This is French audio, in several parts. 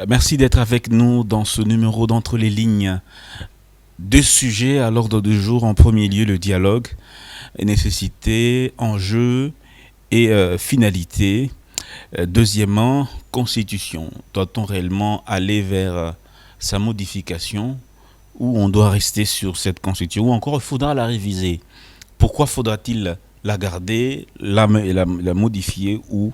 Merci d'être avec nous dans ce numéro d'Entre les lignes. Deux sujets à l'ordre du jour. En premier lieu, le dialogue, nécessité, enjeu et finalité. Deuxièmement, constitution. Doit-on réellement aller vers sa modification ou on doit rester sur cette constitution ou encore il faudra la réviser? Pourquoi faudra-t-il la garder, la modifier ou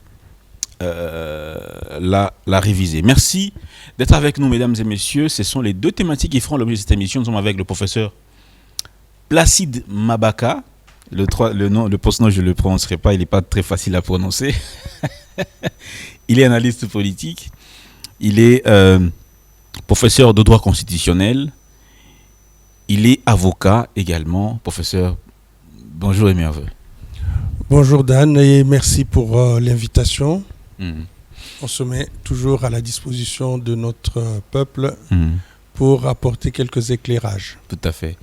la réviser? Merci d'être avec nous, mesdames et messieurs. Ce sont les deux thématiques qui feront l'objet de cette émission. Nous sommes avec le professeur Placide Mabaka. Le post-nom, je ne le prononcerai pas, il n'est pas très facile à prononcer. Il est analyste politique. Il est professeur de droit constitutionnel. Il est avocat également. Professeur, bonjour et merveilleux. Bonjour Dan et merci pour l'invitation. On se met toujours à la disposition de notre peuple pour apporter quelques éclairages. Tout à fait.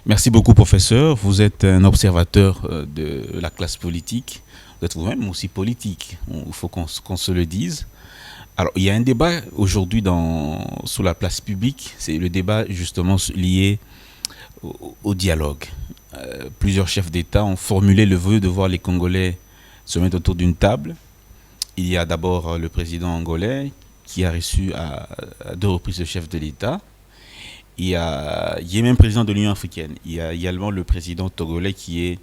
Merci beaucoup, professeur. Vous êtes un observateur de la classe politique. Vous êtes vous-même aussi politique. Il faut qu'on se le dise. Alors, il y a un débat aujourd'hui sur la place publique. C'est le débat justement lié au dialogue. Plusieurs chefs d'État ont formulé le vœu de voir les Congolais se mettre autour d'une table. Il y a d'abord le président angolais qui a reçu à deux reprises le chef de l'État. Il y a même président de l'Union africaine. Il y a également le président togolais qui est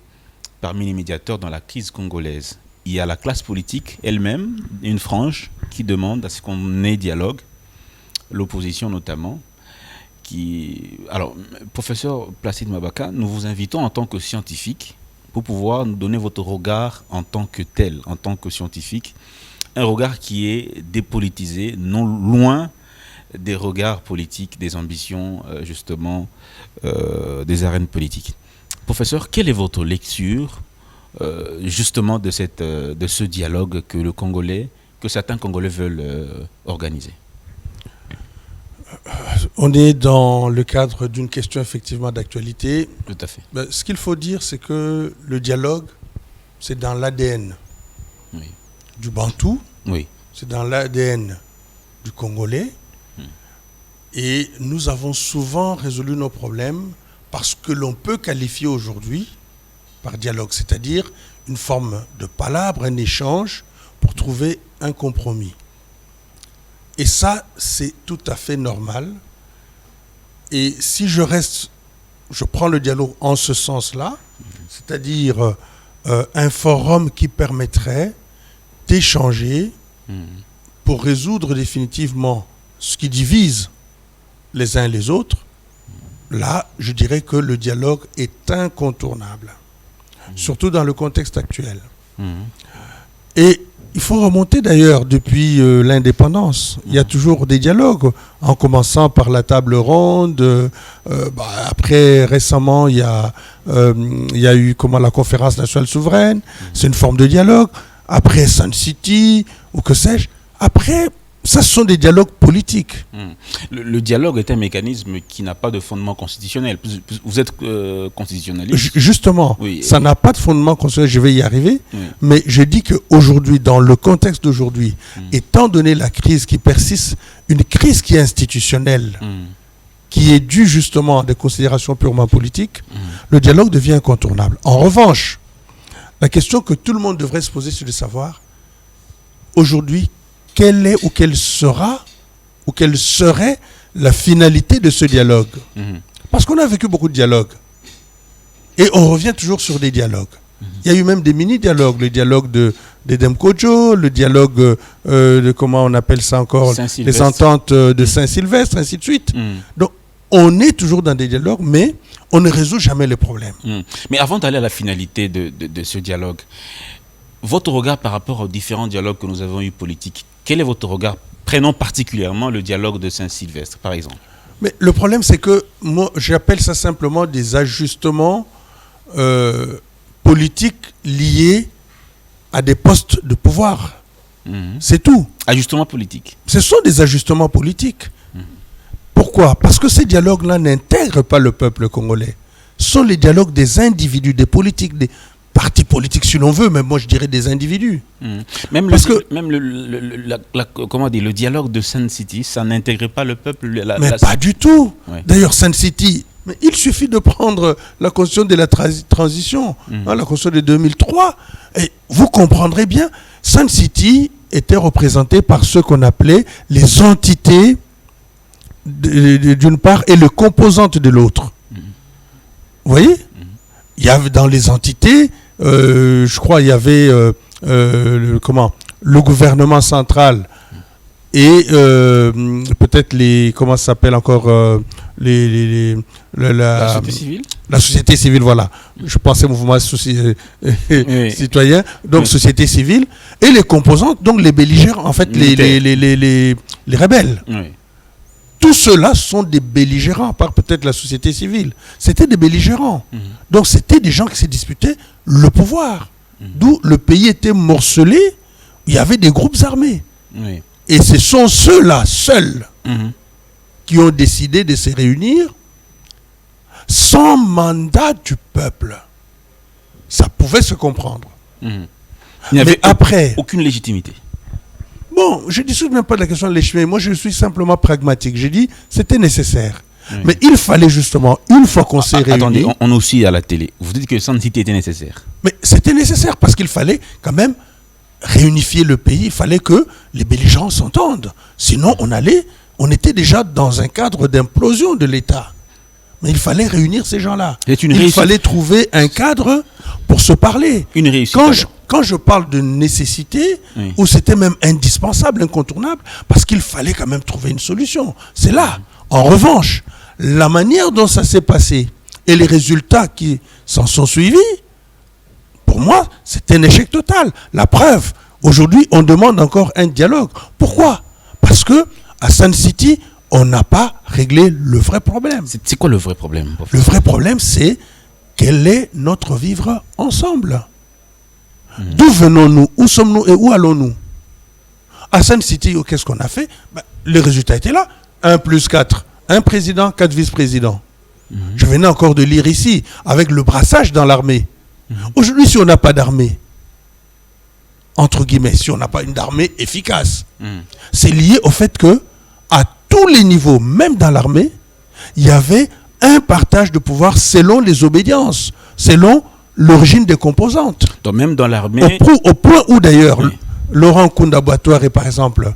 parmi les médiateurs dans la crise congolaise. Il y a la classe politique elle-même, une frange qui demande à ce qu'on ait dialogue, l'opposition notamment. Alors, professeur Placide Mabaka, nous vous invitons en tant que scientifique pour pouvoir nous donner votre regard en tant que tel, en tant que scientifique, un regard qui est dépolitisé, non loin des regards politiques, des ambitions justement des arènes politiques. Professeur, quelle est votre lecture justement de ce dialogue que certains Congolais veulent organiser? On est dans le cadre d'une question effectivement d'actualité. Tout à fait. Ce qu'il faut dire, c'est que le dialogue, c'est dans l'ADN du Bantou, c'est dans l'ADN du Congolais. Et nous avons souvent résolu nos problèmes par ce que l'on peut qualifier aujourd'hui par dialogue, c'est-à-dire une forme de palabre, un échange pour trouver un compromis. Et ça, c'est tout à fait normal. Et si je prends le dialogue en ce sens-là, c'est-à-dire un forum qui permettrait d'échanger pour résoudre définitivement ce qui divise les uns les autres, là, je dirais que le dialogue est incontournable, surtout dans le contexte actuel. Et il faut remonter d'ailleurs depuis l'indépendance. Il y a toujours des dialogues, en commençant par la table ronde. Après, récemment, il y a eu la conférence nationale souveraine. C'est une forme de dialogue. Après, Sun City, ou que sais-je. Après, ça, ce sont des dialogues politiques. Le dialogue est un mécanisme qui n'a pas de fondement constitutionnel. Vous êtes constitutionnaliste. Justement, ça n'a pas de fondement constitutionnel, je vais y arriver. Mais je dis qu'aujourd'hui, dans le contexte d'aujourd'hui, étant donné la crise qui persiste, une crise qui est institutionnelle, qui est due justement à des considérations purement politiques, le dialogue devient incontournable. En revanche, la question que tout le monde devrait se poser, c'est de savoir, aujourd'hui, quelle est ou quelle sera ou quelle serait la finalité de ce dialogue. Parce qu'on a vécu beaucoup de dialogues. Et on revient toujours sur des dialogues. Il y a eu même des mini-dialogues. Le dialogue d'Edem Kodjo, le dialogue de, comment on appelle ça encore, les ententes de Saint-Sylvestre, ainsi de suite. Donc, on est toujours dans des dialogues, mais on ne résout jamais les problèmes. Mais avant d'aller à la finalité de ce dialogue, votre regard par rapport aux différents dialogues que nous avons eus politiques, quel est votre regard? Prenons particulièrement le dialogue de Saint-Sylvestre, par exemple. Mais le problème, c'est que moi, j'appelle ça simplement des ajustements politiques liés à des postes de pouvoir. C'est tout. Ajustements politiques. Ce sont des ajustements politiques. Pourquoi? Parce que ces dialogues-là n'intègrent pas le peuple congolais. Ce sont les dialogues des individus, des politiques, partis politiques si l'on veut, mais moi je dirais des individus. Même le dialogue de Sun City, ça n'intégrait pas le peuple. Pas du tout. Ouais. D'ailleurs, Sun City, mais il suffit de prendre la constitution de la transition, la constitution de 2003, et vous comprendrez bien, Sun City était représenté par ce qu'on appelait les entités d'une part et les composantes de l'autre. Vous voyez, il y avait dans les entités, je crois il y avait le gouvernement central et peut-être les, comment ça s'appelle encore, la société civile. La société civile, voilà. Je pensais mouvement citoyen, donc société civile, et les composantes, donc les belligérants, en fait, les rebelles. Oui. Tous ceux-là sont des belligérants, à part peut-être la société civile. C'était des belligérants. Donc c'était des gens qui se disputaient le pouvoir. D'où le pays était morcelé, il y avait des groupes armés. Oui. Et ce sont ceux-là, seuls, qui ont décidé de se réunir sans mandat du peuple. Ça pouvait se comprendre. Il n'y avait après aucune légitimité. Bon, je ne discute même pas de la question de l'échec. Moi, je suis simplement pragmatique. J'ai dit c'était nécessaire. Oui. Mais il fallait justement, une fois qu'on s'est réunis... Attendez, on est aussi à la télé. Vous dites que Sun City était nécessaire. Mais c'était nécessaire parce qu'il fallait quand même réunifier le pays. Il fallait que les belligérants s'entendent. Sinon, on était déjà dans un cadre d'implosion de l'État. Mais il fallait réunir ces gens-là. Il fallait trouver un cadre pour se parler. Une réussite. Quand je parle de nécessité, où c'était même indispensable, incontournable, parce qu'il fallait quand même trouver une solution. C'est là. En revanche, la manière dont ça s'est passé et les résultats qui s'en sont suivis, pour moi, c'est un échec total. La preuve, aujourd'hui, on demande encore un dialogue. Pourquoi ? Parce que à Sun City, on n'a pas réglé le vrai problème. C'est quoi le vrai problème ? Le vrai problème, c'est quel est notre vivre ensemble ? D'où venons-nous ? Où sommes-nous et où allons-nous ? À Sun City, qu'est-ce qu'on a fait ? Les résultats étaient là. 1 plus 4. Un président, 4 vice-présidents. Je venais encore de lire ici, avec le brassage dans l'armée. Aujourd'hui, si on n'a pas d'armée, entre guillemets, si on n'a pas une armée efficace, c'est lié au fait que, à tous les niveaux, même dans l'armée, il y avait un partage de pouvoir selon les obédiences, selon l'origine des composantes. Donc même dans l'armée... Au point où d'ailleurs, Laurent Nkunda Bouatouari, par exemple,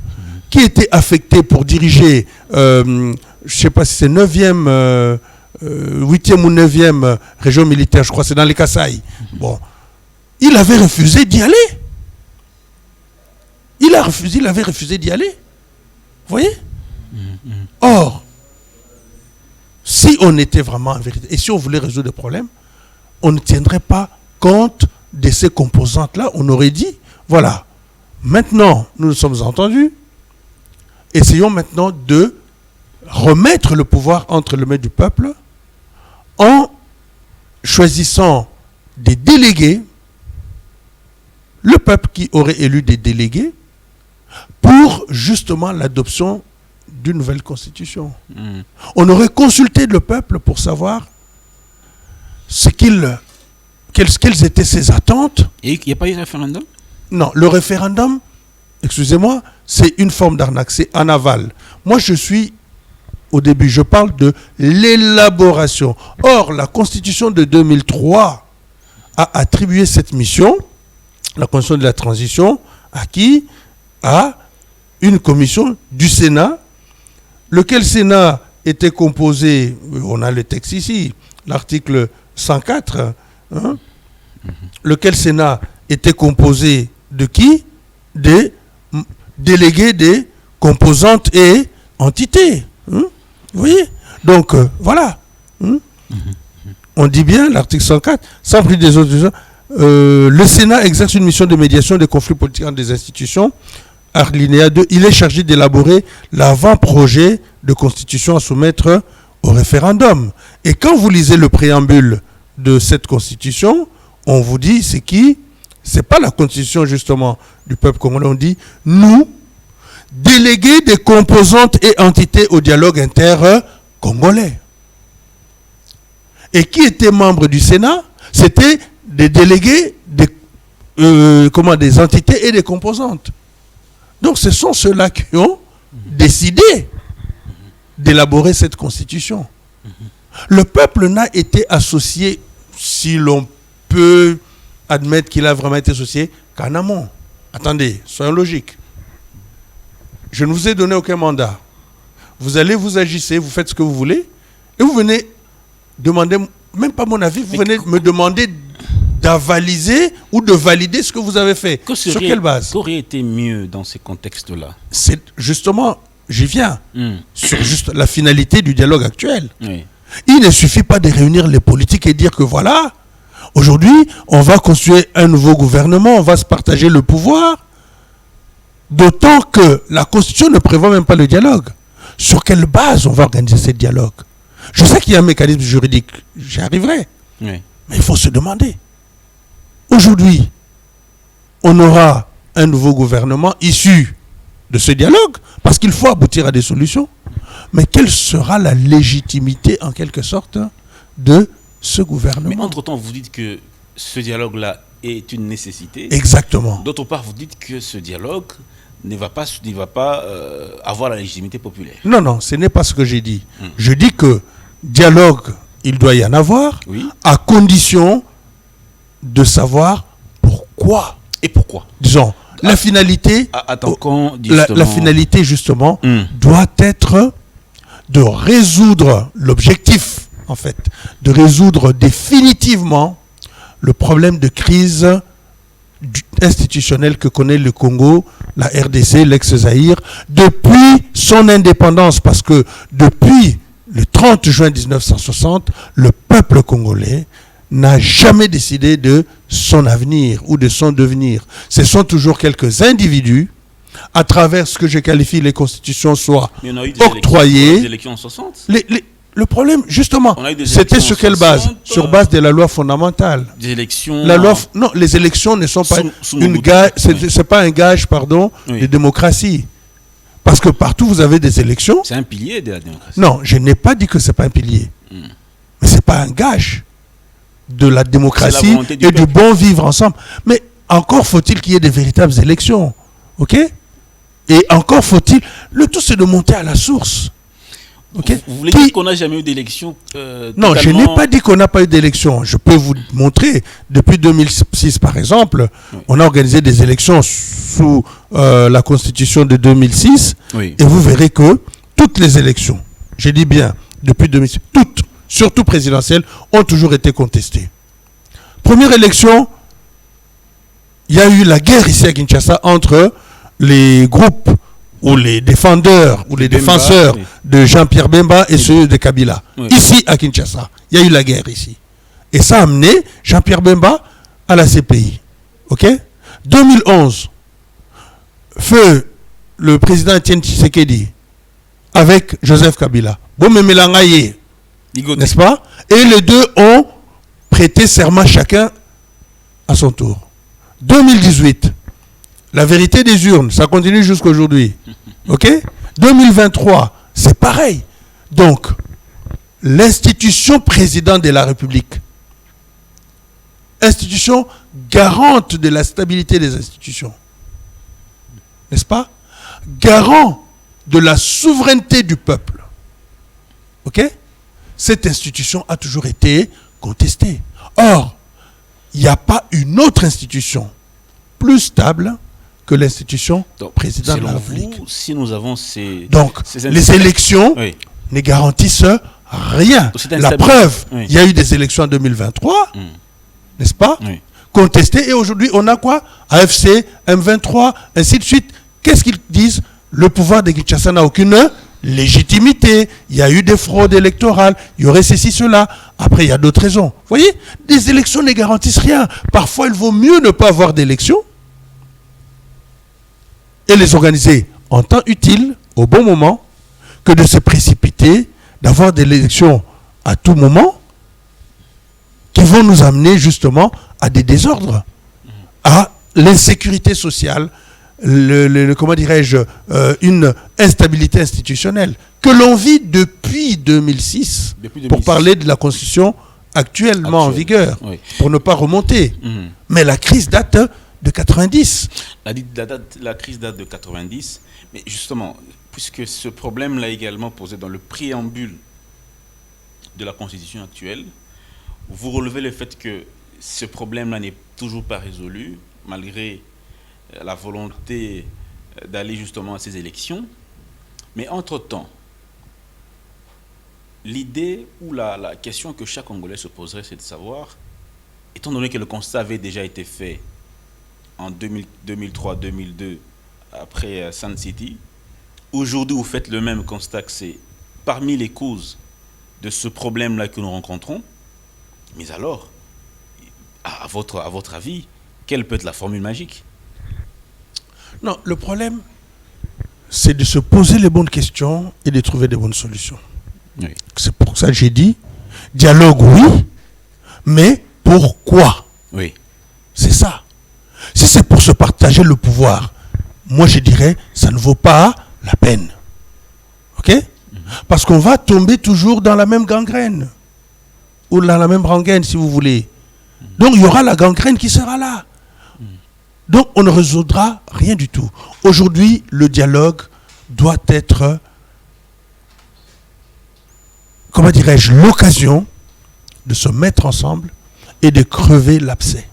qui était affecté pour diriger, je ne sais pas si c'est 9e, 8e ou 9e région militaire, je crois, c'est dans les Kasaï. Bon, il avait refusé d'y aller. Il avait refusé d'y aller. Vous voyez ? Or, si on était vraiment en vérité, et si on voulait résoudre le problème, on ne tiendrait pas compte de ces composantes-là. On aurait dit, voilà, maintenant, nous nous sommes entendus, essayons maintenant de remettre le pouvoir entre les mains du peuple en choisissant des délégués, le peuple qui aurait élu des délégués, pour justement l'adoption d'une nouvelle constitution. On aurait consulté le peuple pour savoir quelles étaient ses attentes. Et il n'y a pas eu de référendum ? Non, le référendum, excusez-moi, c'est une forme d'arnaque, c'est en aval. Moi, au début, je parle de l'élaboration. Or, la Constitution de 2003 a attribué cette mission, la Constitution de la transition, à qui ? À une commission du Sénat, lequel Sénat était composé, on a le texte ici, l'article 104, lequel Sénat était composé de qui ? Des délégués des composantes et entités. Vous voyez ? Donc, voilà. On dit bien, l'article 104, sans plus des autres, le Sénat exerce une mission de médiation des conflits politiques entre des institutions. Alinéa 2, il est chargé d'élaborer l'avant-projet de constitution à soumettre au référendum. Et quand vous lisez le préambule de cette constitution, on vous dit, c'est qui ? C'est pas la constitution justement du peuple congolais, on dit, nous, délégués des composantes et entités au dialogue inter-congolais. Et qui était membre du Sénat ? C'était des délégués, des entités et des composantes. Donc ce sont ceux-là qui ont décidé d'élaborer cette constitution. Le peuple n'a été associé, si l'on peut admettre qu'il a vraiment été associé, qu'en amont. Attendez, soyons logiques. Je ne vous ai donné aucun mandat. Vous allez, vous agissez, vous faites ce que vous voulez, et vous venez demander, même pas mon avis, vous venez me demander d'avaliser ou de valider ce que vous avez fait. Sur quelle base? Qu'aurait été mieux dans ces contextes-là? C'est justement, j'y viens, sur juste la finalité du dialogue actuel. Oui. Il ne suffit pas de réunir les politiques et dire que voilà, aujourd'hui, on va construire un nouveau gouvernement, on va se partager le pouvoir. D'autant que la Constitution ne prévoit même pas le dialogue. Sur quelle base on va organiser ce dialogue? Je sais qu'il y a un mécanisme juridique, j'y arriverai. Oui. Mais il faut se demander. Aujourd'hui, on aura un nouveau gouvernement issu de ce dialogue, parce qu'il faut aboutir à des solutions. Mais quelle sera la légitimité, en quelque sorte, de ce gouvernement? Mais entre-temps, vous dites que ce dialogue-là est une nécessité. Exactement. D'autre part, vous dites que ce dialogue ne va pas avoir la légitimité populaire. Non, non, ce n'est pas ce que j'ai dit. Je dis que dialogue, il doit y en avoir, oui, à condition de savoir pourquoi. Et pourquoi? Disons, la finalité, la finalité justement, doit être de résoudre l'objectif, en fait, de résoudre définitivement le problème de crise institutionnelle que connaît le Congo, la RDC, l'ex-Zaïre, depuis son indépendance, parce que depuis le 30 juin 1960, le peuple congolais n'a jamais décidé de son avenir ou de son devenir. Ce sont toujours quelques individus, à travers ce que je qualifie les constitutions, soit octroyées. Des élections en 60. Le problème, justement, c'était sur quelle base? Sur base de la loi fondamentale. Des élections. Non, les élections ne sont pas c'est pas un gage, pardon, de démocratie. Parce que partout vous avez des élections. C'est un pilier de la démocratie. Non, je n'ai pas dit que c'est pas un pilier. Mais c'est pas un gage de la démocratie et du bon vivre ensemble. Mais encore faut-il qu'il y ait des véritables élections. OK? Et encore faut-il... Le tout, c'est de monter à la source. Okay? Vous voulez dire qu'on n'a jamais eu d'élection Non, je n'ai pas dit qu'on n'a pas eu d'élection. Je peux vous montrer. Depuis 2006, par exemple, on a organisé des élections sous la Constitution de 2006. Oui. Et vous verrez que toutes les élections, je dis bien, depuis 2006, toutes, surtout présidentielles, ont toujours été contestées. Première élection, il y a eu la guerre ici à Kinshasa entre les groupes ou les défendeurs ou les défenseurs de Jean-Pierre Bemba et ceux de Kabila. Oui. Ici à Kinshasa, il y a eu la guerre ici. Et ça a amené Jean-Pierre Bemba à la CPI. OK? 2011, feu le président Etienne Tshisekedi avec Joseph Kabila. N'est-ce pas? Et les deux ont prêté serment chacun à son tour. 2018, la vérité des urnes, ça continue jusqu'à aujourd'hui. OK? 2023, c'est pareil. Donc, l'institution président de la République, institution garante de la stabilité des institutions, n'est-ce pas? Garant de la souveraineté du peuple. OK? Cette institution a toujours été contestée. Or, il n'y a pas une autre institution plus stable que l'institution président de la République. Si nous avons ces... Donc, les élections ne garantissent rien. La preuve, il y a eu des élections en 2023, n'est-ce pas? Contestées. Et aujourd'hui, on a quoi? AFC, M23, ainsi de suite. Qu'est-ce qu'ils disent? Le pouvoir de Kinshasa n'a aucune légitimité. Il y a eu des fraudes électorales. Il y aurait ceci, cela. Après, il y a d'autres raisons. Vous voyez? Des élections ne garantissent rien. Parfois, il vaut mieux ne pas avoir d'élections et les organiser en temps utile, au bon moment, que de se précipiter, d'avoir des élections à tout moment qui vont nous amener justement à des désordres, à l'insécurité sociale, comment dirais-je, une instabilité institutionnelle que l'on vit depuis 2006, pour parler de la Constitution actuellement en vigueur, pour ne pas remonter. Mais la crise date de 90. La crise date de 90, mais justement, puisque ce problème l'a également posé dans le préambule de la Constitution actuelle, vous relevez le fait que ce problème-là n'est toujours pas résolu, malgré la volonté d'aller justement à ces élections. Mais entre-temps, l'idée ou la question que chaque Congolais se poserait, c'est de savoir, étant donné que le constat avait déjà été fait en 2003-2002, après Sun City, aujourd'hui vous faites le même constat que c'est parmi les causes de ce problème-là que nous rencontrons. Mais alors, à votre avis, quelle peut être la formule magique? Non, le problème, c'est de se poser les bonnes questions et de trouver des bonnes solutions. Oui. C'est pour ça que j'ai dit, dialogue oui, mais pourquoi? Oui. C'est ça. Si c'est pour se partager le pouvoir, moi je dirais, ça ne vaut pas la peine. Ok? Parce qu'on va tomber toujours dans la même gangrène. Ou dans la même rengaine, si vous voulez. Donc il y aura la gangrène qui sera là. Donc on ne résoudra rien du tout. Aujourd'hui, le dialogue doit être, comment dirais-je, l'occasion de se mettre ensemble et de crever l'abcès.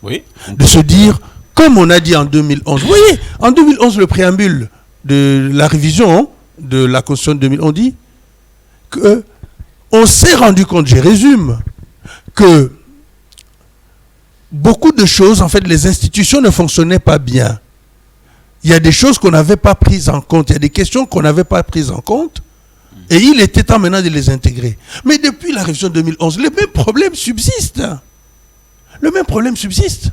Oui. De se dire, comme on a dit en 2011, vous voyez, en 2011, le préambule de la révision de la Constitution de 2011 dit qu'on s'est rendu compte, je résume, que beaucoup de choses, en fait, les institutions ne fonctionnaient pas bien. Il y a des choses qu'on n'avait pas prises en compte, il y a des questions qu'on n'avait pas prises en compte, et il était temps maintenant de les intégrer. Mais depuis la révision 2011, le même problème subsiste. Le même problème subsiste.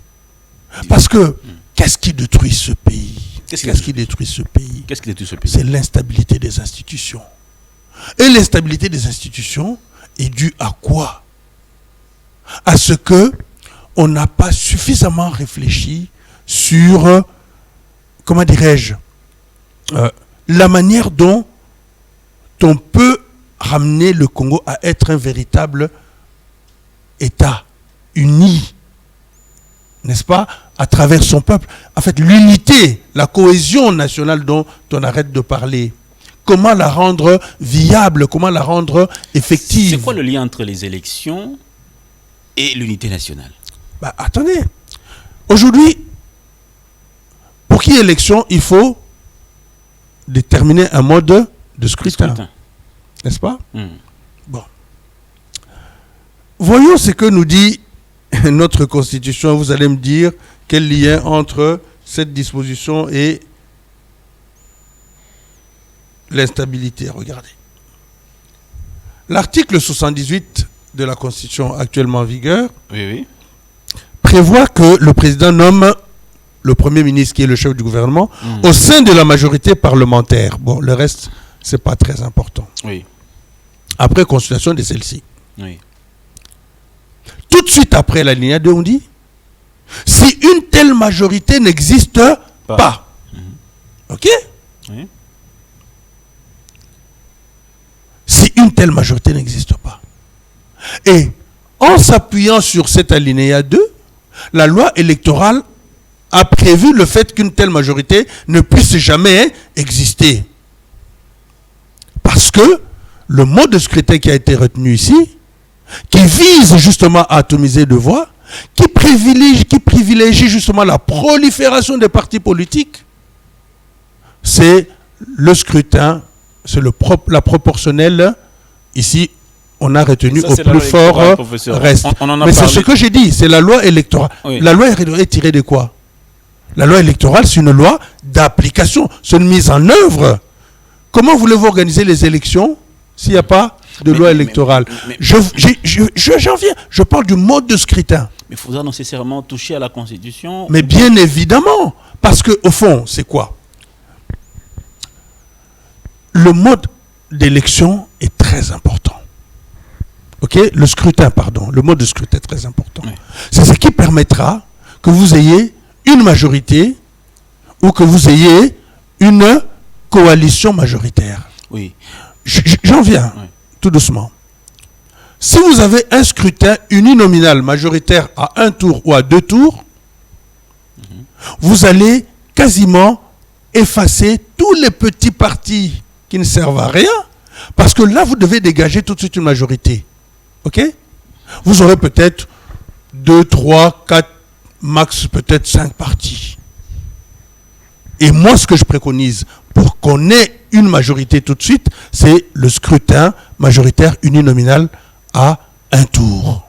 Parce que, qu'est-ce qui détruit ce pays? Qu'est-ce qui détruit ce pays? Qu'est-ce qui détruit ce pays? C'est l'instabilité des institutions. Et l'instabilité des institutions est due à quoi? À ce que on n'a pas suffisamment réfléchi sur, comment dirais-je, la manière dont on peut ramener le Congo à être un véritable État uni, n'est-ce pas, à travers son peuple. En fait, l'unité, la cohésion nationale dont on arrête de parler. Comment la rendre viable, comment la rendre effective? C'est quoi le lien entre les élections et l'unité nationale? Bah, attendez. Aujourd'hui, pour qu'il y ait élection, il faut déterminer un mode de scrutin. N'est-ce pas? Bon. Voyons ce que nous dit notre Constitution. Vous allez me dire quel lien entre cette disposition et l'instabilité. Regardez. L'article 78 de la Constitution actuellement en vigueur prévoit que le président nomme le Premier ministre, qui est le chef du gouvernement, au sein de la majorité parlementaire. Bon, le reste, c'est pas très important. Oui. Après consultation de celle-ci. Oui. Tout de suite après l'alinéa 2, on dit, si une telle majorité n'existe pas. Ok? Oui. Si une telle majorité n'existe pas. Et en s'appuyant sur cet alinéa 2, la loi électorale a prévu le fait qu'une telle majorité ne puisse jamais exister. Parce que le mode de scrutin qui a été retenu ici, qui vise justement à atomiser de voix, qui privilégie justement la prolifération des partis politiques, c'est le scrutin, c'est la proportionnelle. Ici, on a retenu au plus fort reste. Mais c'est ce que j'ai dit, c'est la loi électorale. Oui. La loi est tirée de quoi? La loi électorale, c'est une loi d'application, c'est une mise en œuvre. Comment voulez-vous organiser les élections s'il n'y a pas de loi électorale? J'en viens, je parle du mode de scrutin. Mais il faudra nécessairement toucher à la Constitution. Mais bien évidemment, parce qu'au fond, c'est quoi? Le mode d'élection est très important. Ok? Le scrutin, pardon. Le mode de scrutin est très important. Oui. C'est ce qui permettra que vous ayez une majorité ou que vous ayez une coalition majoritaire. Oui. J'en viens, oui. Tout doucement. Si vous avez un scrutin uninominal majoritaire à 1 tour ou à 2 tours, vous allez quasiment effacer tous les petits partis qui ne servent à rien, parce que là, vous devez dégager tout de suite une majorité. OK? Vous aurez peut-être 2, 3, 4, max peut-être 5 partis. Et moi, ce que je préconise pour qu'on ait une majorité tout de suite, c'est le scrutin majoritaire uninominal à 1 tour.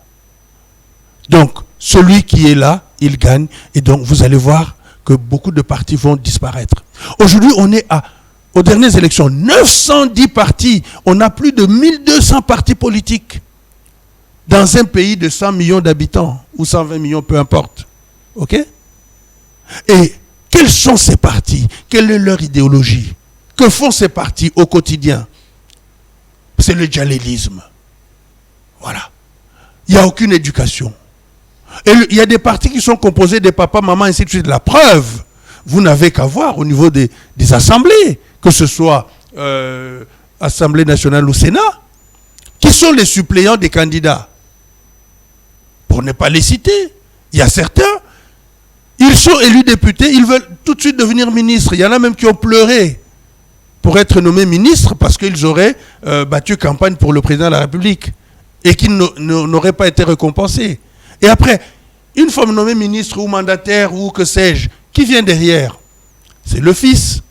Donc, celui qui est là, il gagne. Et donc, vous allez voir que beaucoup de partis vont disparaître. Aujourd'hui, on est aux dernières élections, 910 partis. On a plus de 1200 partis politiques dans un pays de 100 millions d'habitants ou 120 millions, peu importe. OK? Et quels sont ces partis? Quelle est leur idéologie? Que font ces partis au quotidien? C'est le djallélisme. Voilà. Il n'y a aucune éducation. Et il y a des partis qui sont composés des papas, mamans, ainsi de suite. La preuve, vous n'avez qu'à voir au niveau des assemblées, que ce soit Assemblée nationale ou Sénat, qui sont les suppléants des candidats. Pour ne pas les citer, il y a certains, ils sont élus députés, ils veulent tout de suite devenir ministres. Il y en a même qui ont pleuré pour être nommés ministres parce qu'ils auraient battu campagne pour le président de la République et qu'ils n'auraient pas été récompensés. Et après, une fois nommé ministre ou mandataire ou que sais-je, qui vient derrière? C'est le fils,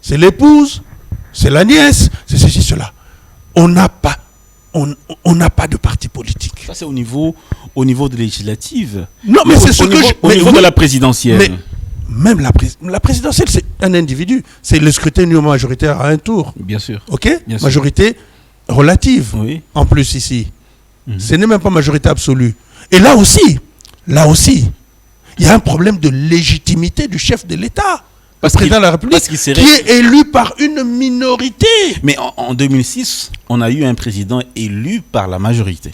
c'est l'épouse, c'est la nièce, c'est ceci, cela. On n'a pas de parti politique. Ça, c'est au niveau de législative. Non, mais c'est ce que au niveau de la présidentielle. Mais même la présidentielle, c'est un individu. C'est le scrutin majoritaire à 1 tour. Bien sûr. OK? Bien majorité relative. Oui. En plus ici. Ce n'est même pas majorité absolue. Et là aussi, il y a un problème de légitimité du chef de l'État, le président de la République, qui est élu par une minorité. Mais en 2006, on a eu un président élu par la majorité.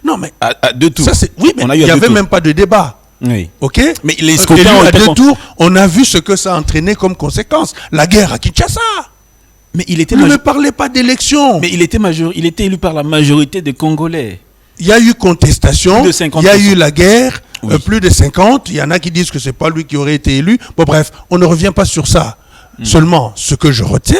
Non, mais à 2 tours. Oui, mais il n'y avait même pas de débat. Oui. OK? Mais les scrutins à 2 tours, on a vu ce que ça a entraîné comme conséquence. La guerre à Kinshasa. Mais il était ne me parlez pas d'élection. Mais il était élu par la majorité des Congolais. Il y a eu contestation, il y a eu la guerre, oui. Plus de 50. Il y en a qui disent que ce n'est pas lui qui aurait été élu. Bon, bref, on ne revient pas sur ça. Seulement, ce que je retiens,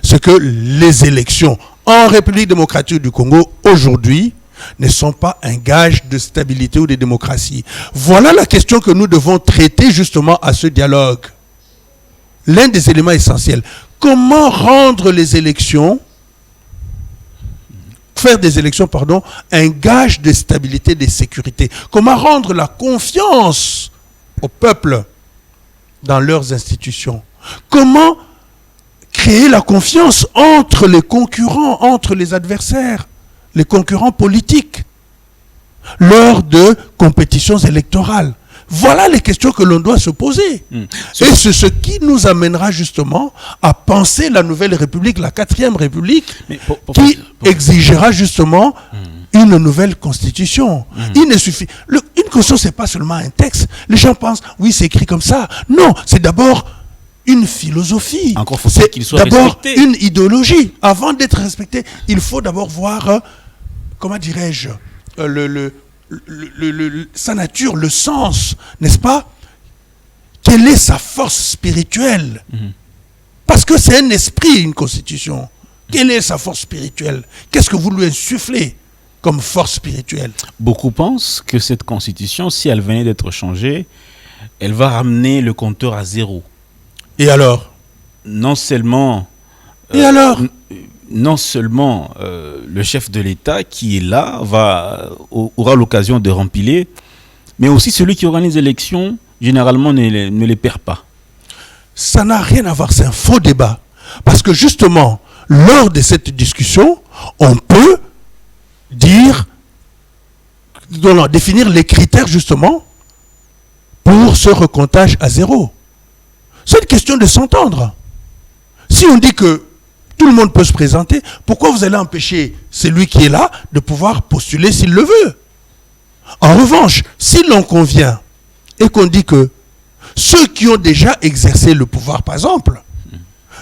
c'est que les élections en République démocratique du Congo, aujourd'hui, ne sont pas un gage de stabilité ou de démocratie. Voilà la question que nous devons traiter justement à ce dialogue. L'un des éléments essentiels. Comment rendre les élections, faire des élections, un gage de stabilité et de sécurité? Comment rendre la confiance au peuple dans leurs institutions? Comment créer la confiance entre les concurrents, entre les adversaires, les concurrents politiques, lors de compétitions électorales? Voilà les questions que l'on doit se poser. Et c'est ce qui nous amènera justement à penser la nouvelle République, la 4e République, qui exigera justement une nouvelle constitution. Il ne suffit... Une constitution, ce n'est pas seulement un texte. Les gens pensent, oui, c'est écrit comme ça. Non, c'est d'abord une philosophie. C'est d'abord une idéologie. Avant d'être respecté, il faut d'abord voir, comment dirais-je, sa nature, le sens, n'est-ce pas? Quelle est sa force spirituelle? Parce que c'est un esprit, une constitution. Quelle est sa force spirituelle? Qu'est-ce que vous lui insufflez comme force spirituelle? Beaucoup pensent que cette constitution, si elle venait d'être changée, elle va ramener le compteur à 0. Et alors? Non seulement... Non seulement le chef de l'État qui est là aura l'occasion de rempiler, mais aussi celui qui organise l'élection, généralement, ne les perd pas. Ça n'a rien à voir, c'est un faux débat. Parce que justement, lors de cette discussion, on peut définir les critères justement pour ce recomptage à 0. C'est une question de s'entendre. Si on dit que tout le monde peut se présenter, pourquoi vous allez empêcher celui qui est là de pouvoir postuler s'il le veut? En revanche, si l'on convient et qu'on dit que ceux qui ont déjà exercé le pouvoir, par exemple,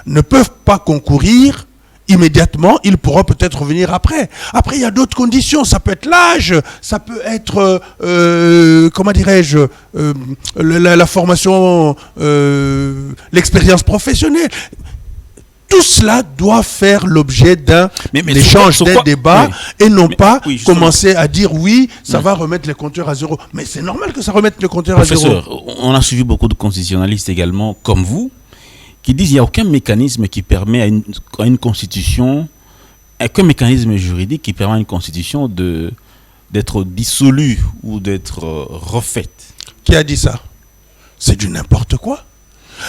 ne peuvent pas concourir immédiatement, ils pourront peut-être revenir après. Après, il y a d'autres conditions. Ça peut être l'âge, ça peut être, comment dirais-je, la formation, l'expérience professionnelle. Tout cela doit faire l'objet d'un échange, d'un débat, et non pas commencer à dire oui, ça va remettre les compteurs à zéro. Mais c'est normal que ça remette les compteurs à zéro. On a suivi beaucoup de constitutionnalistes également, comme vous, qui disent qu'il n'y a aucun mécanisme qui permet à une constitution, aucun mécanisme juridique qui permet à une constitution d'être dissolue ou d'être refaite. Qui a dit ça? C'est du n'importe quoi.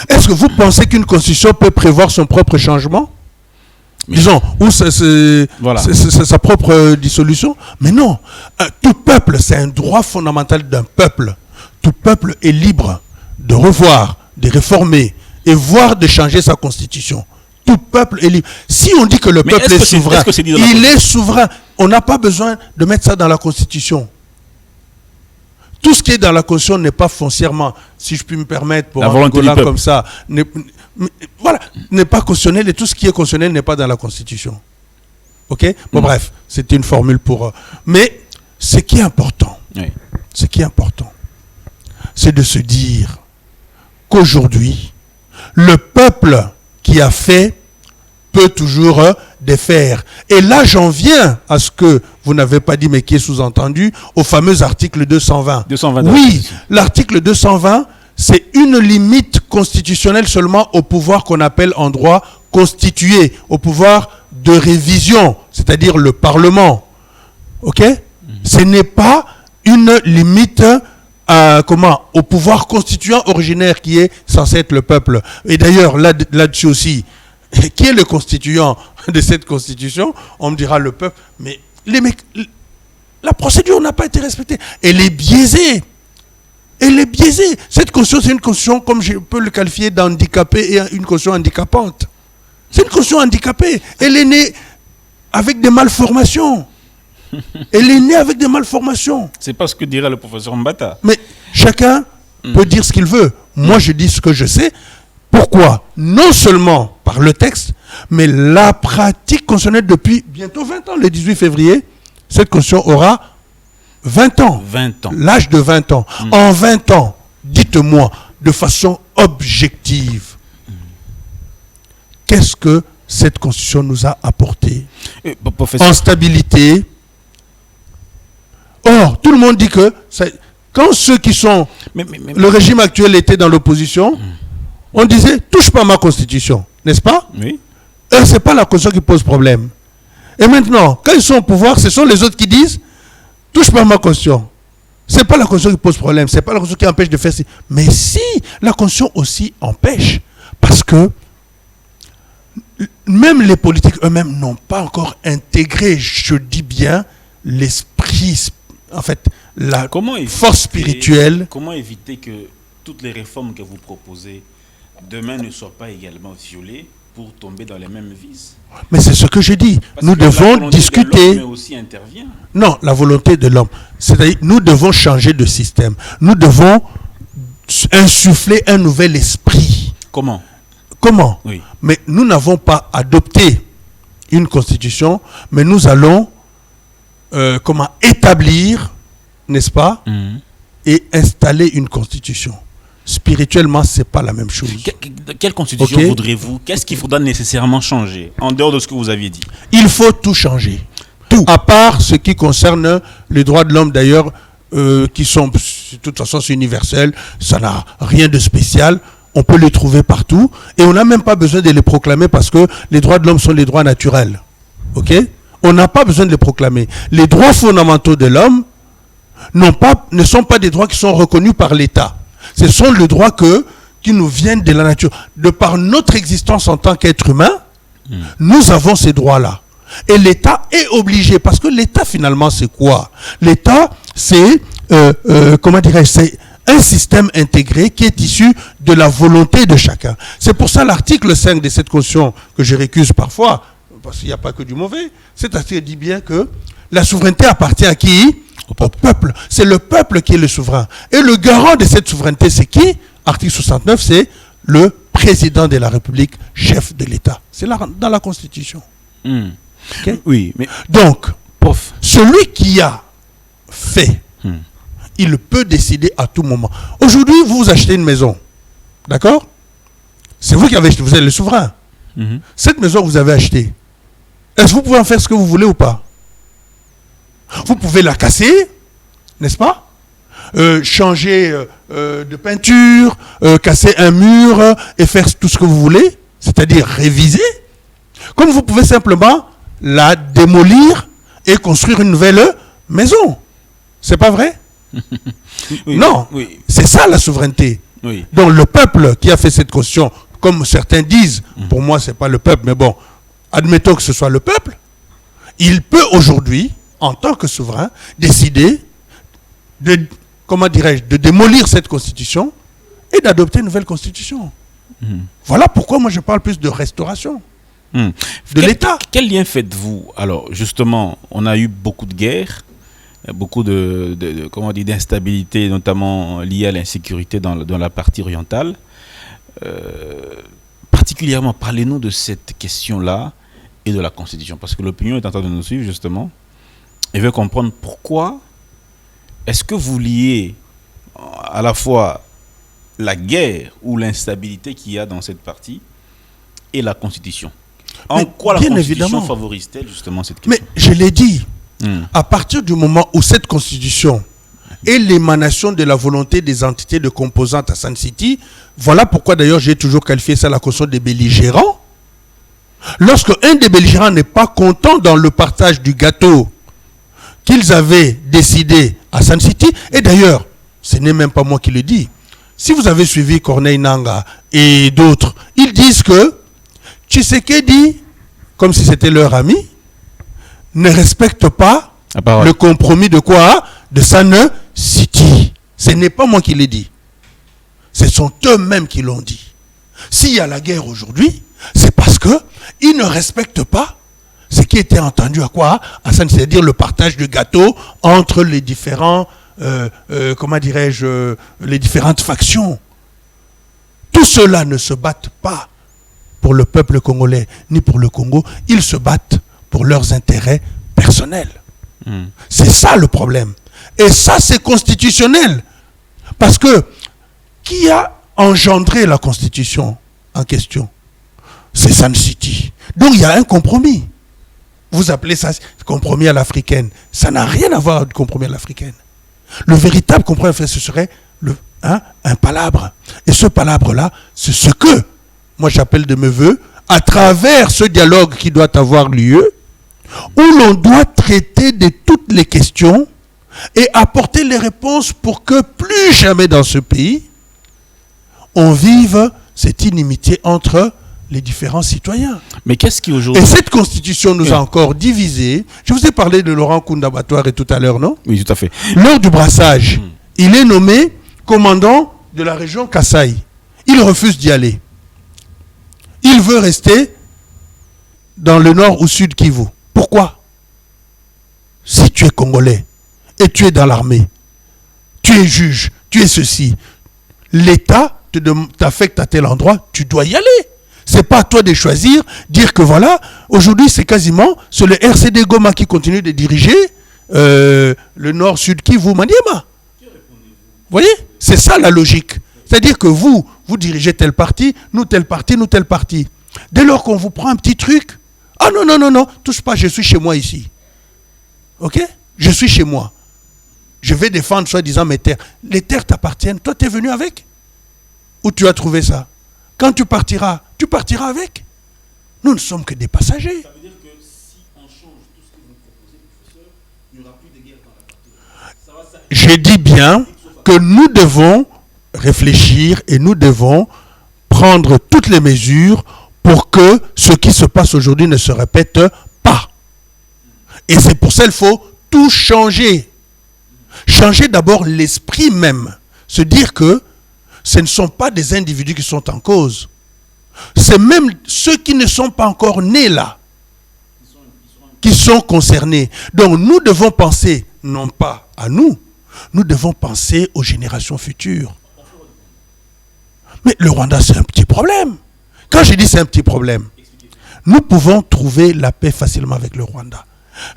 Est-ce que vous pensez qu'une constitution peut prévoir son propre changement? Disons, ou sa propre dissolution? Mais non. Tout peuple, c'est un droit fondamental d'un peuple. Tout peuple est libre de revoir, de réformer, et voire de changer sa constitution. Tout peuple est libre. Si on dit que le peuple est souverain, il est souverain. On n'a pas besoin de mettre ça dans la Constitution. Tout ce qui est dans la Constitution n'est pas foncièrement, si je puis me permettre, pour un Angola comme ça, n'est pas constitutionnel, et tout ce qui est constitutionnel n'est pas dans la Constitution. Ok? Bon, bref, c'était une formule pour... Mais ce qui est important, c'est de se dire qu'aujourd'hui, le peuple qui a fait peut toujours défaire. Et là, j'en viens à ce que vous n'avez pas dit, mais qui est sous-entendu, au fameux article 220. Oui, l'article 220, c'est une limite constitutionnelle seulement au pouvoir qu'on appelle en droit constitué, au pouvoir de révision, c'est-à-dire le Parlement. Ok? Ce n'est pas une limite au pouvoir constituant originaire qui est censé être le peuple. Et d'ailleurs, là-dessus aussi, qui est le constituant de cette constitution? On me dira le peuple. Mais la procédure n'a pas été respectée. Elle est biaisée. Elle est biaisée. Cette constitution, c'est une constitution, comme je peux le qualifier, d'handicapée et une constitution handicapante. C'est une constitution handicapée. Elle est née avec des malformations. Elle est née avec des malformations. C'est pas ce que dirait le professeur Mbata. Mais chacun peut dire ce qu'il veut. Moi, je dis ce que je sais. Pourquoi? Non seulement par le texte, mais la pratique constitutionnelle depuis bientôt 20 ans. Le 18 février, cette constitution aura 20 ans. 20 ans. L'âge de 20 ans. En 20 ans, dites-moi, de façon objective, qu'est-ce que cette constitution nous a apporté en stabilité? Or, tout le monde dit que quand ceux qui sont... le régime actuel était dans l'opposition, on disait, touche pas à ma constitution, n'est-ce pas? Oui. Ce n'est pas la constitution qui pose problème. Et maintenant, quand ils sont au pouvoir, ce sont les autres qui disent, touche pas à ma constitution. Ce n'est pas la constitution qui pose problème, ce n'est pas la constitution qui empêche de faire ça. Mais si, la constitution aussi empêche, parce que même les politiques eux-mêmes n'ont pas encore intégré, je dis bien, l'esprit, en fait, la force spirituelle. Comment éviter que toutes les réformes que vous proposez demain ne soient pas également violées pour tomber dans les mêmes vices? Mais c'est ce que je dis. Nous devons discuter. Mais aussi intervient. Non, la volonté de l'homme. C'est-à-dire, nous devons changer de système. Nous devons insuffler un nouvel esprit. Comment? Oui. Mais nous n'avons pas adopté une constitution, mais nous allons établir, n'est-ce pas, et installer une constitution. Spirituellement, ce n'est pas la même chose. Quelle constitution voudrez-vous? Qu'est-ce qu'il faudra nécessairement changer, en dehors de ce que vous aviez dit? Il faut tout changer. Tout. À part ce qui concerne les droits de l'homme, d'ailleurs, qui sont, de toute façon, c'est universel, ça n'a rien de spécial. On peut les trouver partout. Et on n'a même pas besoin de les proclamer parce que les droits de l'homme sont les droits naturels. Ok? On n'a pas besoin de les proclamer. Les droits fondamentaux de l'homme ne sont pas des droits qui sont reconnus par l'État. Ce sont les droits qui nous viennent de la nature. De par notre existence en tant qu'être humain, nous avons ces droits-là. Et l'État est obligé, parce que l'État finalement c'est quoi? L'État c'est, c'est un système intégré qui est issu de la volonté de chacun. C'est pour ça l'article 5 de cette Constitution, que je récuse parfois, parce qu'il n'y a pas que du mauvais, cet article dit bien que la souveraineté appartient à qui? Au peuple. C'est le peuple qui est le souverain. Et le garant de cette souveraineté, c'est qui? Article 69, c'est le président de la République, chef de l'État. C'est là, dans la Constitution. Okay? Oui, mais... Donc, celui qui a fait, il peut décider à tout moment. Aujourd'hui, vous achetez une maison. D'accord? C'est vous qui avez acheté, vous êtes le souverain. Cette maison que vous avez achetée, est-ce que vous pouvez en faire ce que vous voulez ou pas? Vous pouvez la casser, n'est-ce pas? Changer de peinture, casser un mur et faire tout ce que vous voulez, c'est-à-dire réviser. Comme vous pouvez simplement la démolir et construire une nouvelle maison. C'est pas vrai? Oui, non, oui. C'est ça la souveraineté. Oui. Donc le peuple qui a fait cette constitution, comme certains disent, pour moi c'est pas le peuple, mais bon, admettons que ce soit le peuple, il peut aujourd'hui, en tant que souverain, décider de, comment dirais-je, de démolir cette constitution et d'adopter une nouvelle constitution. Voilà pourquoi moi je parle plus de restauration de l'État. Quel lien faites-vous? Alors justement, on a eu beaucoup de guerres, beaucoup comment dire, d'instabilité, notamment liée à l'insécurité dans la partie orientale. Particulièrement, parlez-nous de cette question-là et de la Constitution, parce que l'opinion est en train de nous suivre justement et veut comprendre pourquoi est-ce que vous liez à la fois la guerre ou l'instabilité qu'il y a dans cette partie et la Constitution. En quoi la Constitution favorise-t-elle justement cette question? Mais je l'ai dit, à partir du moment où cette Constitution est l'émanation de la volonté des entités de composantes à Sun City, voilà pourquoi d'ailleurs j'ai toujours qualifié ça la Constitution des belligérants. Lorsque un des belligérants n'est pas content dans le partage du gâteau qu'ils avaient décidé à Sun City, et d'ailleurs, ce n'est même pas moi qui le dis, si vous avez suivi Corneille Nangaa et d'autres, ils disent que Tshisekedi, comme si c'était leur ami, ne respecte pas le compromis de quoi? De Sun City. Ce n'est pas moi qui l'ai dit. Ce sont eux-mêmes qui l'ont dit. S'il y a la guerre aujourd'hui, c'est parce qu'ils ne respectent pas ce qui était entendu à quoi? À Sun City, c'est-à-dire le partage du gâteau entre les différents, comment dirais-je, les différentes factions. Tous ceux-là ne se battent pas pour le peuple congolais ni pour le Congo, ils se battent pour leurs intérêts personnels. C'est ça le problème. Et ça, c'est constitutionnel. Parce que qui a engendré la constitution en question? C'est Sun City. Donc il y a un compromis. Vous appelez ça compromis à l'africaine. Ça n'a rien à voir avec le compromis à l'africaine. Le véritable compromis, ce serait un palabre. Et ce palabre-là, c'est ce que moi j'appelle de mes voeux, à travers ce dialogue qui doit avoir lieu, où l'on doit traiter de toutes les questions et apporter les réponses pour que plus jamais dans ce pays, on vive cette inimitié entre les différents citoyens. Mais qu'est-ce qui aujourd'hui... Et cette constitution nous a encore divisés. Je vous ai parlé de Laurent Kunda Batouare tout à l'heure, non? Oui, tout à fait. Lors du brassage, il est nommé commandant de la région Kasaï. Il refuse d'y aller. Il veut rester dans le nord ou sud Kivu. Pourquoi? Si tu es congolais et tu es dans l'armée, tu es juge, tu es ceci, l'État t'affecte à tel endroit, tu dois y aller. C'est pas à toi de choisir, dire que voilà, aujourd'hui c'est le RCD Goma qui continue de diriger le nord-sud Kivu, Maniema. Vous voyez? C'est ça la logique. C'est-à-dire que vous dirigez tel parti, nous tel parti, nous tel parti. Dès lors qu'on vous prend un petit truc, ah non, touche pas, je suis chez moi ici. Ok? Je suis chez moi. Je vais défendre soi-disant mes terres. Les terres t'appartiennent. Toi, tu es venu avec? Où tu as trouvé ça? Quand tu partiras avec. Nous ne sommes que des passagers. Ça veut dire que si on change tout ce que vous proposez, professeur, il n'y aura plus de guerre dans la partie. Je dis bien que nous devons réfléchir et nous devons prendre toutes les mesures pour que ce qui se passe aujourd'hui ne se répète pas. Et c'est pour ça qu'il faut tout changer. Changer d'abord l'esprit même. Se dire que ce ne sont pas des individus qui sont en cause. C'est même ceux qui ne sont pas encore nés là qui sont concernés. Donc nous devons penser, non pas à nous, nous devons penser aux générations futures. Mais le Rwanda, c'est un petit problème. Quand je dis c'est un petit problème, nous pouvons trouver la paix facilement avec le Rwanda.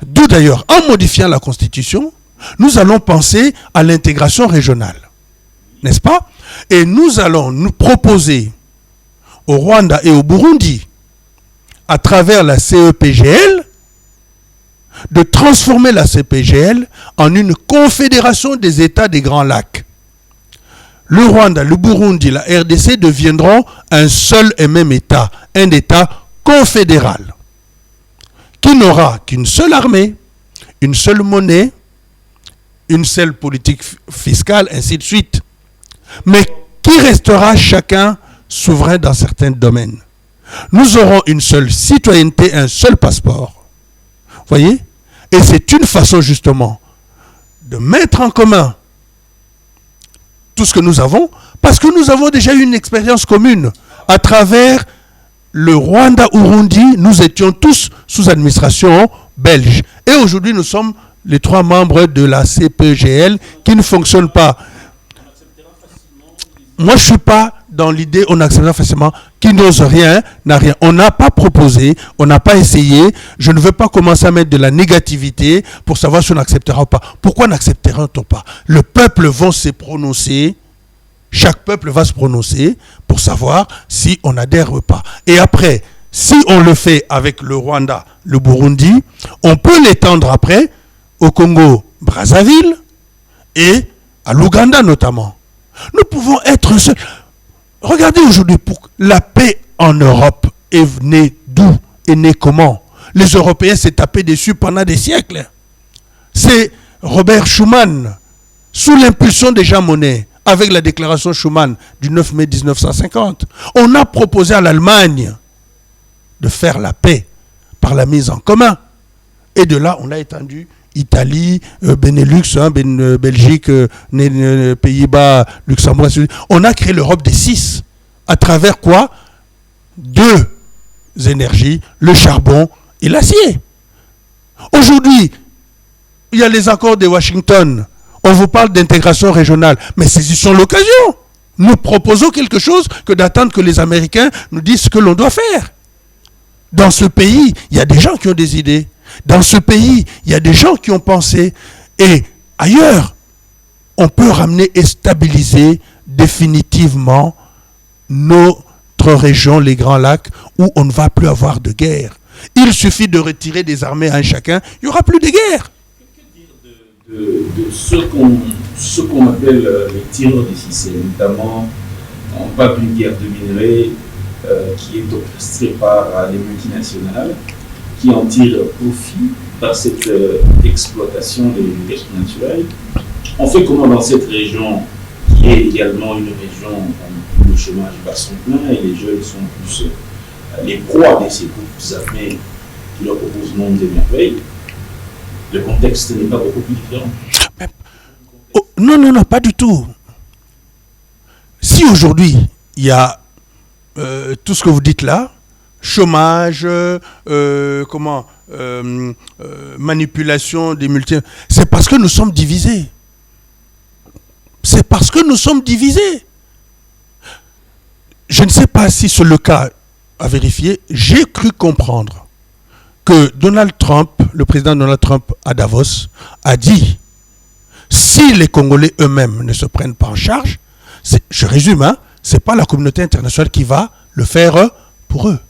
D'où d'ailleurs, en modifiant la Constitution, nous allons penser à l'intégration régionale. N'est-ce pas? Et nous allons nous proposer au Rwanda et au Burundi, à travers la CEPGL, de transformer la CEPGL en une confédération des États des Grands Lacs. Le Rwanda, le Burundi, la RDC deviendront un seul et même État, un État confédéral, qui n'aura qu'une seule armée, une seule monnaie, une seule politique fiscale, ainsi de suite, mais qui restera chacun souverain dans certains domaines. Nous aurons une seule citoyenneté, un seul passeport. Voyez? Et c'est une façon justement de mettre en commun tout ce que nous avons, parce que nous avons déjà eu une expérience commune. À travers le Rwanda-Urundi, nous étions tous sous administration belge. Et aujourd'hui, nous sommes les 3 membres de la CPGL qui ne fonctionnent pas. Moi, je ne suis pas dans l'idée, on acceptera facilement, qui n'ose rien, n'a rien. On n'a pas proposé, on n'a pas essayé. Je ne veux pas commencer à mettre de la négativité pour savoir si on acceptera ou pas. Pourquoi n'acceptera-t-on pas? Le peuple va se prononcer, chaque peuple va se prononcer pour savoir si on adhère ou pas. Et après, si on le fait avec le Rwanda, le Burundi, on peut l'étendre après au Congo-Brazzaville et à l'Ouganda notamment. Nous pouvons être seuls. Regardez aujourd'hui, pour la paix en Europe est née d'où? Est née comment? Les Européens s'est tapé dessus pendant des siècles. C'est Robert Schuman, sous l'impulsion de Jean Monnet, avec la déclaration Schuman du 9 mai 1950. On a proposé à l'Allemagne de faire la paix par la mise en commun. Et de là, on a étendu Italie, Benelux, Belgique, Pays-Bas, Luxembourg. On a créé l'Europe des 6. À travers quoi? 2 énergies, le charbon et l'acier. Aujourd'hui, il y a les accords de Washington. On vous parle d'intégration régionale. Mais saisissons l'occasion. Nous proposons quelque chose que d'attendre que les Américains nous disent ce que l'on doit faire. Dans ce pays, il y a des gens qui ont des idées. Dans ce pays, il y a des gens qui ont pensé. Et ailleurs, on peut ramener et stabiliser définitivement notre région, les Grands Lacs, où on ne va plus avoir de guerre. Il suffit de retirer des armées à un chacun, il n'y aura plus de guerre. Que dire de ce qu'on appelle les tireurs des ficelles, notamment, on parle d'une guerre de minerais qui est orchestrée par les multinationales, qui en tirent profit par cette exploitation des ressources naturelles. On fait comment dans cette région, qui est également une région où le chômage bat son plein et les jeunes sont plus les proies de ces groupes armés qui leur proposent mondes et merveilles? Le contexte n'est pas beaucoup plus différent. Mais, non, pas du tout. Si aujourd'hui, il y a tout ce que vous dites là, chômage, manipulation des multinationales, c'est parce que nous sommes divisés. C'est parce que nous sommes divisés. Je ne sais pas si c'est le cas à vérifier. J'ai cru comprendre que Donald Trump, le président Donald Trump à Davos, a dit si les Congolais eux-mêmes ne se prennent pas en charge, je résume, hein, ce n'est pas la communauté internationale qui va le faire pour eux.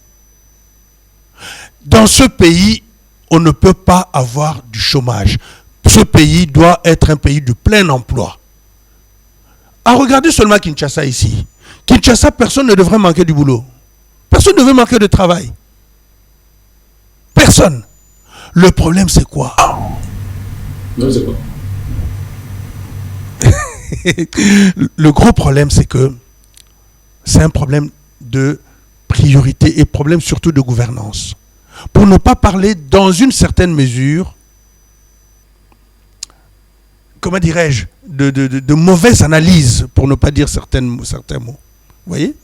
Dans ce pays, on ne peut pas avoir du chômage. Ce pays doit être un pays de plein emploi. À regarder seulement Kinshasa ici. Kinshasa, personne ne devrait manquer du boulot. Personne ne veut manquer de travail. Personne. Le problème, c'est quoi? Non, c'est quoi? Le gros problème, c'est que c'est un problème de priorité et problème surtout de gouvernance. Pour ne pas parler dans une certaine mesure, comment dirais-je, de mauvaise analyse, pour ne pas dire certains mots. Vous voyez?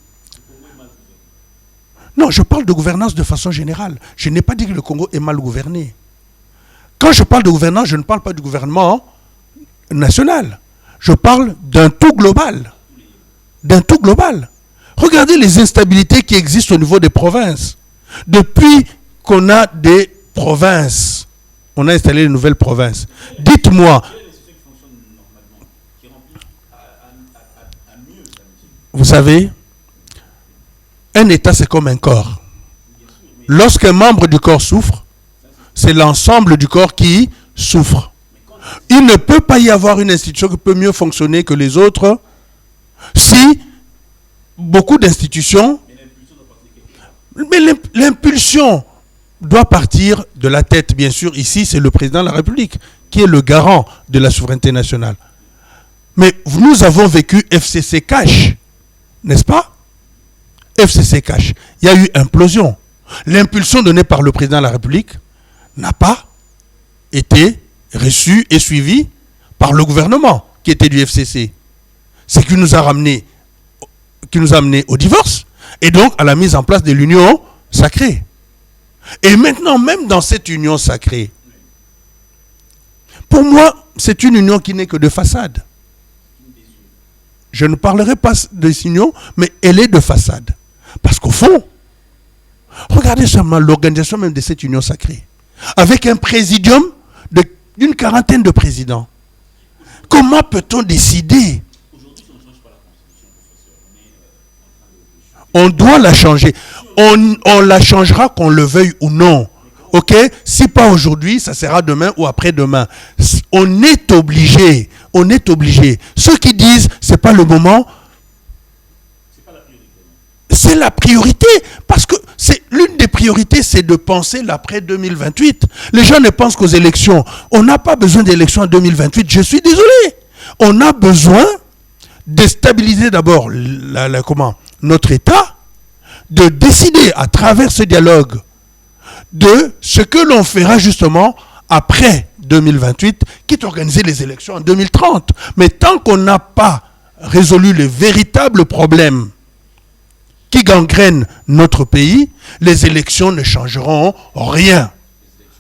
Non, je parle de gouvernance de façon générale. Je n'ai pas dit que le Congo est mal gouverné. Quand je parle de gouvernance, je ne parle pas du gouvernement national. Je parle d'un tout global. D'un tout global. Regardez les instabilités qui existent au niveau des provinces. Depuis qu'on a des provinces, on a installé de nouvelles provinces. Dites-moi, vous savez, un État, c'est comme un corps. Lorsqu'un membre du corps souffre, c'est l'ensemble du corps qui souffre. Il ne peut pas y avoir une institution qui peut mieux fonctionner que les autres si beaucoup d'institutions... Mais l'impulsion doit partir de la tête, bien sûr. Ici, c'est le président de la République qui est le garant de la souveraineté nationale. Mais nous avons vécu FCC Cash, n'est-ce pas? FCC Cash. Il y a eu implosion. L'impulsion donnée par le président de la République n'a pas été reçue et suivie par le gouvernement qui était du FCC. C'est qui nous a amené au divorce et donc à la mise en place de l'union sacrée. Et maintenant, même dans cette union sacrée, pour moi, c'est une union qui n'est que de façade. Je ne parlerai pas de cette union, mais elle est de façade. Parce qu'au fond, regardez seulement l'organisation même de cette union sacrée. Avec un présidium d'une quarantaine de présidents. Comment peut-on décider? On doit la changer. On la changera qu'on le veuille ou non. Ok? Si pas aujourd'hui, ça sera demain ou après-demain. On est obligé. On est obligé. Ceux qui disent c'est pas le moment, c'est la priorité. Parce que c'est l'une des priorités, c'est de penser l'après 2028. Les gens ne pensent qu'aux élections. On n'a pas besoin d'élections en 2028. Je suis désolé. On a besoin de stabiliser d'abord notre État, de décider à travers ce dialogue de ce que l'on fera justement après 2028, quitte à organiser les élections en 2030. Mais tant qu'on n'a pas résolu les véritables problèmes qui gangrènent notre pays, les élections ne changeront rien.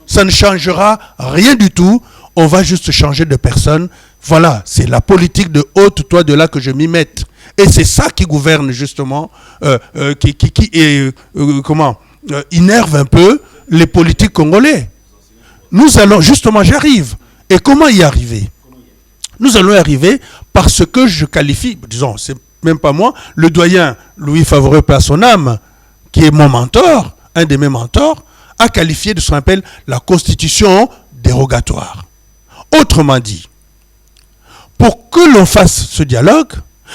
Ça ne changera rien du tout. On va juste changer de personne. Voilà, c'est la politique de ôte-toi de là que je m'y mette. Et c'est ça qui gouverne justement, innerve un peu les politiques congolais. Nous allons, justement, j'arrive. Et comment y arriver? Nous allons y arriver parce que je qualifie, disons, c'est même pas moi, le doyen Louis Favoreux, paix à son âme, qui est mon mentor, un de mes mentors, a qualifié de ce qu'on appelle la constitution dérogatoire. Autrement dit, pour que l'on fasse ce dialogue,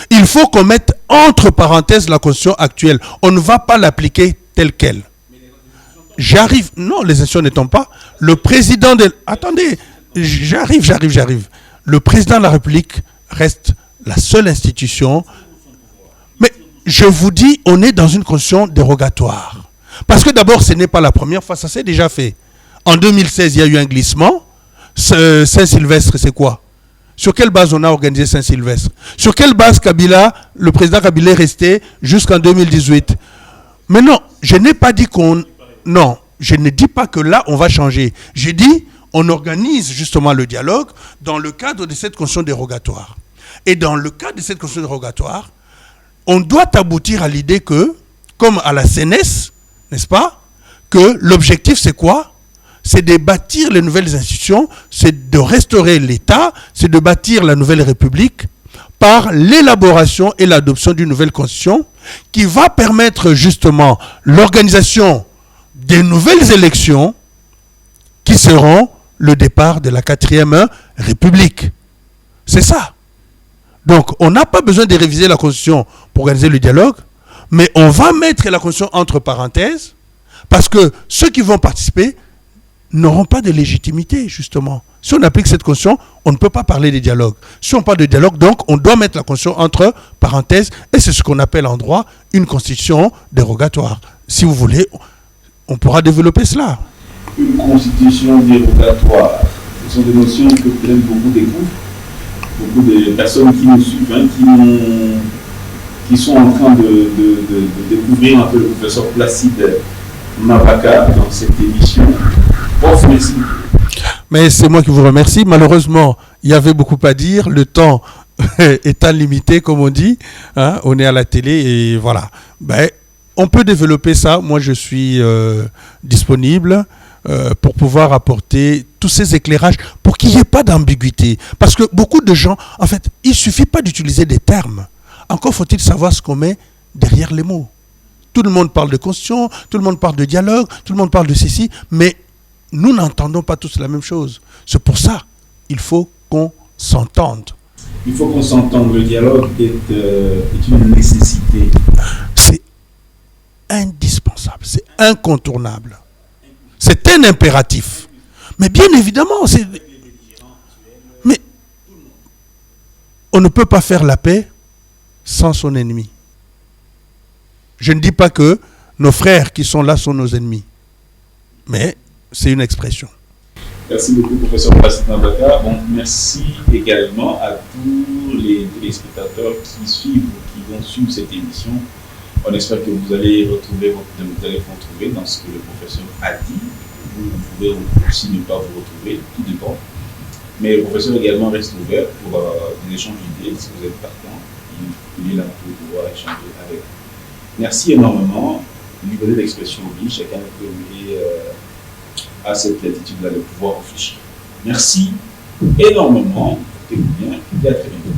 il faut qu'on mette entre parenthèses la constitution actuelle. On ne va pas l'appliquer telle qu'elle. J'arrive. Non, les institutions ne tombent pas. Le président de... Attendez, j'arrive. Le président de la République reste la seule institution. Mais je vous dis, on est dans une constitution dérogatoire. Parce que d'abord, ce n'est pas la première fois, ça s'est déjà fait. En 2016, il y a eu un glissement. Saint-Sylvestre, c'est quoi? Sur quelle base on a organisé Saint-Sylvestre? Sur quelle base le président Kabila est resté jusqu'en 2018? Mais non, je n'ai pas dit non, je ne dis pas que là, on va changer. J'ai dit, on organise justement le dialogue dans le cadre de cette constitution dérogatoire. Et dans le cadre de cette constitution dérogatoire, on doit aboutir à l'idée que, comme à la CNES, n'est-ce pas, que l'objectif c'est quoi? C'est de bâtir les nouvelles institutions, c'est de restaurer l'État, c'est de bâtir la nouvelle République par l'élaboration et l'adoption d'une nouvelle constitution qui va permettre justement l'organisation des nouvelles élections qui seront le départ de la 4e République. C'est ça. Donc, on n'a pas besoin de réviser la Constitution pour organiser le dialogue, mais on va mettre la Constitution entre parenthèses parce que ceux qui vont participer n'auront pas de légitimité, justement. Si on applique cette Constitution, on ne peut pas parler de dialogue. Si on parle de dialogue, donc, on doit mettre la Constitution entre parenthèses, et c'est ce qu'on appelle en droit une Constitution dérogatoire. Si vous voulez, on pourra développer cela. Une Constitution dérogatoire, ce sont des notions que peut-être beaucoup découvrent, beaucoup de personnes qui nous suivent, qui sont en train de découvrir un peu le professeur Placide Mavaka dans cette émission. Prof, merci. Mais c'est moi qui vous remercie. Malheureusement, il y avait beaucoup à dire. Le temps étant limité, comme on dit. On est à la télé et voilà. on peut développer ça. Moi, je suis disponible pour pouvoir apporter tous ces éclairages pour qu'il n'y ait pas d'ambiguïté. Parce que beaucoup de gens, en fait, il ne suffit pas d'utiliser des termes. Encore faut-il savoir ce qu'on met derrière les mots. Tout le monde parle de constitution, tout le monde parle de dialogue, tout le monde parle de ceci, mais nous n'entendons pas tous la même chose. C'est pour ça qu'il faut qu'on s'entende. Il faut qu'on s'entende. Le dialogue est une nécessité. C'est indispensable, c'est incontournable. C'est un impératif. Mais bien évidemment, mais on ne peut pas faire la paix sans son ennemi. Je ne dis pas que nos frères qui sont là sont nos ennemis. Mais c'est une expression. Merci beaucoup, professeur Placide Nambaka. Bon, merci également à tous les téléspectateurs qui suivent ou qui vont suivre cette émission. On espère que vous allez vous retrouver dans ce que le professeur a dit. Vous pouvez aussi ne pas vous retrouver, tout dépend. Mais le professeur également reste ouvert pour des échanges d'idées. Si vous êtes partant, il est là pour pouvoir échanger avec vous. Merci énormément. Liberté d'expression oblige, chacun a cette latitude-là de pouvoir réfléchir. Merci énormément. Portez-vous bien et à très bientôt.